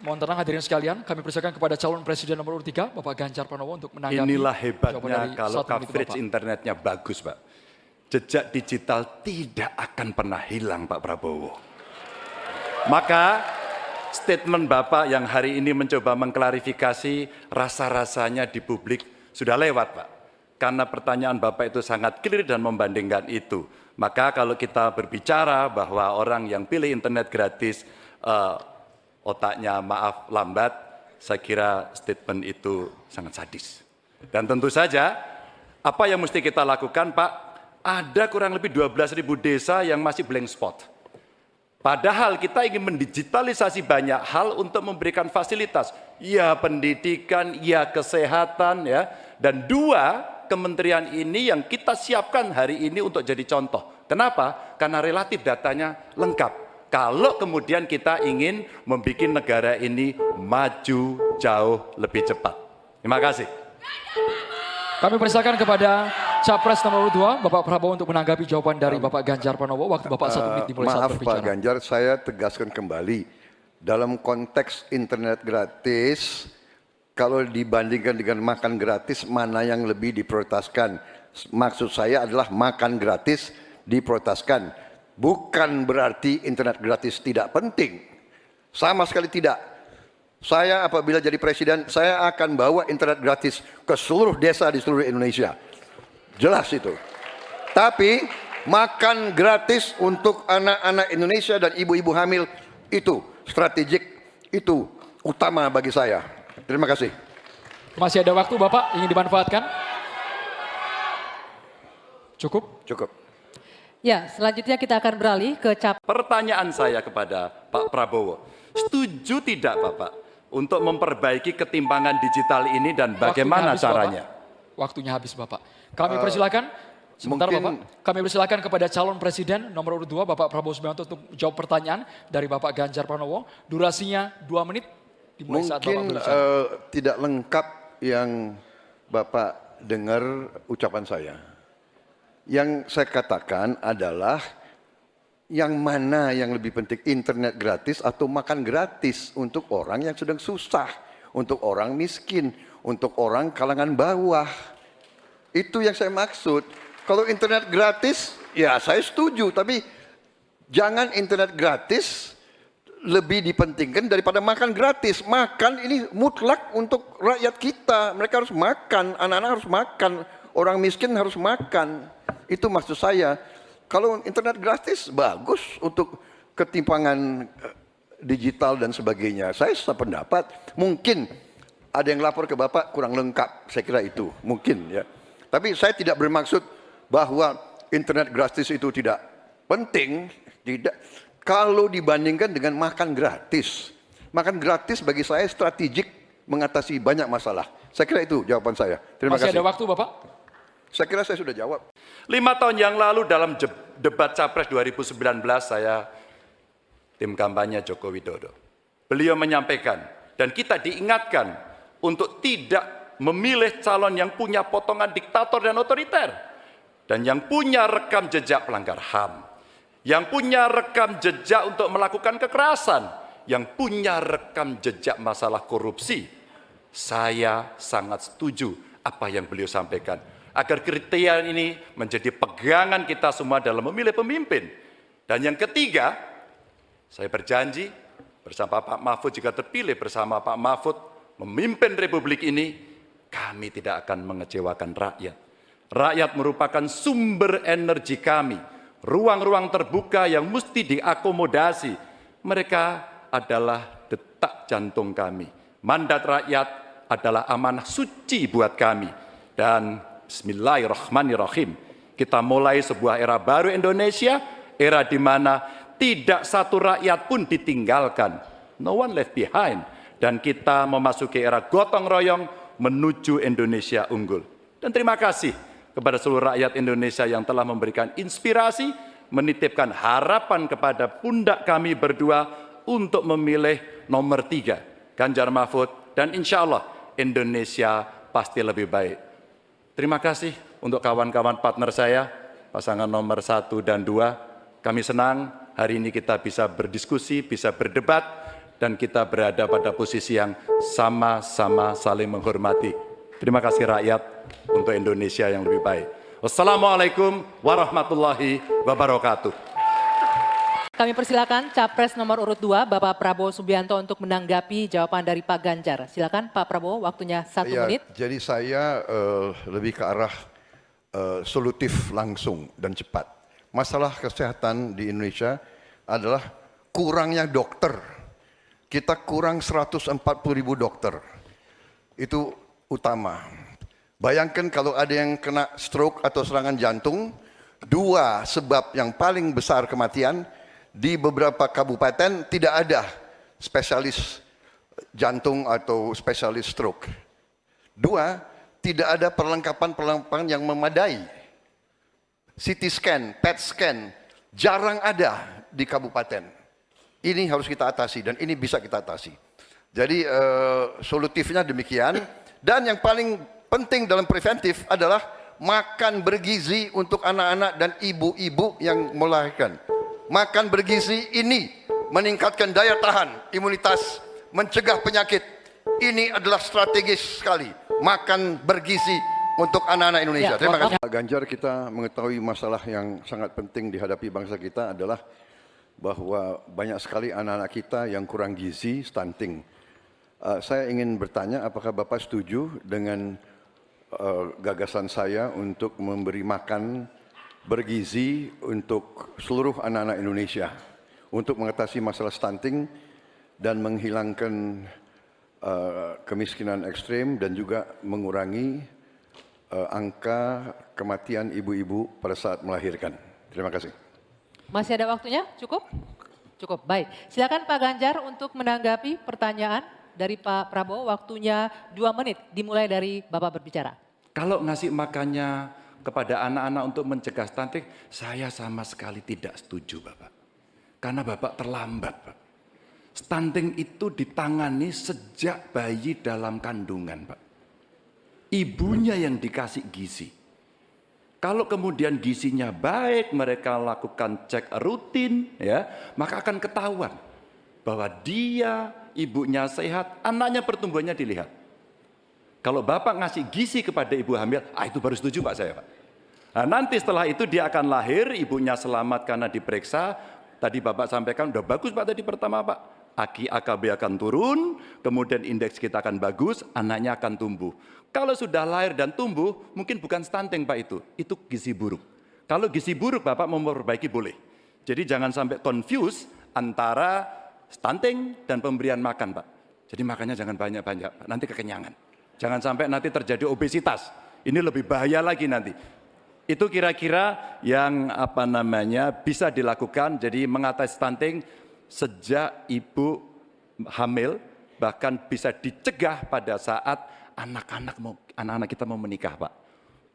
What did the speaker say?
Mohon tenang hadirin sekalian, kami persilakan kepada calon presiden nomor urut 3, Bapak Ganjar Pranowo untuk menanggapi. Inilah hebatnya kalau coverage internetnya bagus, Pak. Jejak digital tidak akan pernah hilang, Pak Prabowo. Maka statement Bapak yang hari ini mencoba mengklarifikasi rasa-rasanya di publik sudah lewat, Pak. Karena pertanyaan Bapak itu sangat clear dan membandingkan itu. Maka kalau kita berbicara bahwa orang yang pilih internet gratis, otaknya maaf lambat, saya kira statement itu sangat sadis. Dan tentu saja, apa yang mesti kita lakukan, Pak? Ada kurang lebih 12.000 desa yang masih blank spot. Padahal kita ingin mendigitalisasi banyak hal untuk memberikan fasilitas. Ya pendidikan, ya kesehatan, ya. Dan dua kementerian ini yang kita siapkan hari ini untuk jadi contoh. Kenapa? Karena relatif datanya lengkap. Kalau kemudian kita ingin membuat negara ini maju jauh lebih cepat. Terima kasih. Kami persilakan kepada Capres nomor 2, Bapak Prabowo untuk menanggapi jawaban dari Bapak Ganjar Pranowo. Waktu Bapak 1 menit dimulai saat berbicara. Maaf Pak Ganjar, saya tegaskan kembali. Dalam konteks internet gratis, kalau dibandingkan dengan makan gratis, mana yang lebih diprioritaskan? Maksud saya adalah makan gratis diprioritaskan. Bukan berarti internet gratis tidak penting. Sama sekali tidak. Saya apabila jadi presiden, saya akan bawa internet gratis ke seluruh desa di seluruh Indonesia. Jelas itu. Tapi makan gratis untuk anak-anak Indonesia dan ibu-ibu hamil itu strategik, itu utama bagi saya. Terima kasih. Masih ada waktu Bapak, ingin dimanfaatkan? Cukup? Cukup. Ya, selanjutnya kita akan beralih ke Pertanyaan saya kepada Pak Prabowo, setuju tidak Bapak untuk memperbaiki ketimpangan digital ini dan bagaimana caranya? Bapak. Waktunya habis Bapak. Kami persilakan, sebentar Bapak, kami persilakan kepada calon presiden nomor urut 2, Bapak Prabowo Subianto untuk jawab pertanyaan dari Bapak Ganjar Pranowo. Durasinya 2 menit, dimulai saat Bapak berbicara. Tidak lengkap yang Bapak dengar ucapan saya. Yang saya katakan adalah yang mana yang lebih penting, internet gratis atau makan gratis untuk orang yang sedang susah, untuk orang miskin, untuk orang kalangan bawah. Itu yang saya maksud. Kalau internet gratis, ya saya setuju, tapi jangan internet gratis lebih dipentingkan daripada makan gratis. Makan ini mutlak untuk rakyat kita. Mereka harus makan, anak-anak harus makan, orang miskin harus makan. Itu maksud saya. Kalau internet gratis bagus untuk ketimpangan digital dan sebagainya. Saya sependapat. Mungkin ada yang lapor ke Bapak kurang lengkap. Saya kira itu mungkin ya. Tapi saya tidak bermaksud bahwa internet gratis itu tidak penting. Tidak. Kalau dibandingkan dengan makan gratis. Makan gratis bagi saya strategik mengatasi banyak masalah. Saya kira itu jawaban saya. Terima kasih. Masih ada waktu Bapak? Saya kira saya sudah jawab. 5 tahun yang lalu dalam debat Capres 2019 saya tim kampanye Joko Widodo. Beliau menyampaikan dan kita diingatkan untuk tidak memilih calon yang punya potongan diktator dan otoriter. Dan yang punya rekam jejak pelanggar HAM. Yang punya rekam jejak untuk melakukan kekerasan. Yang punya rekam jejak masalah korupsi. Saya sangat setuju apa yang beliau sampaikan. Agar kriteria ini menjadi pegangan kita semua dalam memilih pemimpin. Dan yang ketiga, saya berjanji bersama Pak Mahfud jika terpilih bersama Pak Mahfud memimpin Republik ini, kami tidak akan mengecewakan rakyat. Rakyat merupakan sumber energi kami, ruang-ruang terbuka yang mesti diakomodasi. Mereka adalah detak jantung kami. Mandat rakyat adalah amanah suci buat kami. Dan bismillahirrahmanirrahim. Kita mulai sebuah era baru Indonesia, era di mana tidak satu rakyat pun ditinggalkan. No one left behind. Dan kita memasuki era gotong royong menuju Indonesia unggul. Dan terima kasih kepada seluruh rakyat Indonesia yang telah memberikan inspirasi, menitipkan harapan kepada pundak kami berdua untuk memilih nomor 3, Ganjar Mahfud. Dan insya Allah Indonesia pasti lebih baik. Terima kasih untuk kawan-kawan partner saya, pasangan nomor 1 dan 2. Kami senang hari ini kita bisa berdiskusi, bisa berdebat, dan kita berada pada posisi yang sama-sama saling menghormati. Terima kasih rakyat untuk Indonesia yang lebih baik. Wassalamualaikum warahmatullahi wabarakatuh. Kami persilakan Capres nomor urut 2, Bapak Prabowo Subianto untuk menanggapi jawaban dari Pak Ganjar. Silakan Pak Prabowo, waktunya 1 menit. Jadi saya lebih ke arah solutif langsung dan cepat. Masalah kesehatan di Indonesia adalah kurangnya dokter. Kita kurang 140.000 dokter. Itu utama. Bayangkan kalau ada yang kena stroke atau serangan jantung, 2 sebab yang paling besar kematian, di beberapa kabupaten tidak ada spesialis jantung atau spesialis stroke. 2, tidak ada perlengkapan yang memadai. CT scan, PET scan, jarang ada di kabupaten. Ini harus kita atasi dan ini bisa kita atasi. Jadi solutifnya demikian. Dan yang paling penting dalam preventif adalah makan bergizi untuk anak-anak dan ibu-ibu yang melahirkan. Makan bergizi ini meningkatkan daya tahan, imunitas, mencegah penyakit. Ini adalah strategis sekali. Makan bergizi untuk anak-anak Indonesia. Ya, Terima kasih. Pak Ganjar, kita mengetahui masalah yang sangat penting dihadapi bangsa kita adalah bahwa banyak sekali anak-anak kita yang kurang gizi, stunting. Saya ingin bertanya, apakah Bapak setuju dengan gagasan saya untuk memberi makan bergizi untuk seluruh anak-anak Indonesia untuk mengatasi masalah stunting dan menghilangkan kemiskinan ekstrem dan juga mengurangi angka kematian ibu-ibu pada saat melahirkan. Terima kasih. Masih ada waktunya? Cukup? Cukup, baik. Silakan Pak Ganjar untuk menanggapi pertanyaan dari Pak Prabowo. Waktunya 2 menit, dimulai dari Bapak berbicara. Kalau ngasih makannya kepada anak-anak untuk mencegah stunting, saya sama sekali tidak setuju, Bapak. Karena Bapak terlambat, Pak. Stunting itu ditangani sejak bayi dalam kandungan, Pak. Ibunya yang dikasih gizi. Kalau kemudian gizinya baik, mereka lakukan cek rutin, ya, maka akan ketahuan bahwa dia, ibunya sehat, anaknya pertumbuhannya dilihat. Kalau Bapak ngasih gizi kepada ibu hamil, itu baru setuju Pak saya, Pak. Nah, nanti setelah itu dia akan lahir, ibunya selamat karena diperiksa. Tadi Bapak sampaikan, udah bagus Pak tadi pertama Pak. AKB akan turun, kemudian indeks kita akan bagus, anaknya akan tumbuh. Kalau sudah lahir dan tumbuh, mungkin bukan stunting Pak itu gizi buruk. Kalau gizi buruk Bapak mau memperbaiki boleh. Jadi jangan sampai confuse antara stunting dan pemberian makan Pak. Jadi makannya jangan banyak-banyak, nanti kekenyangan. Jangan sampai nanti terjadi obesitas. Ini lebih bahaya lagi nanti. Itu kira-kira yang bisa dilakukan. Jadi mengatasi stunting sejak ibu hamil, bahkan bisa dicegah pada saat anak-anak kita mau menikah Pak.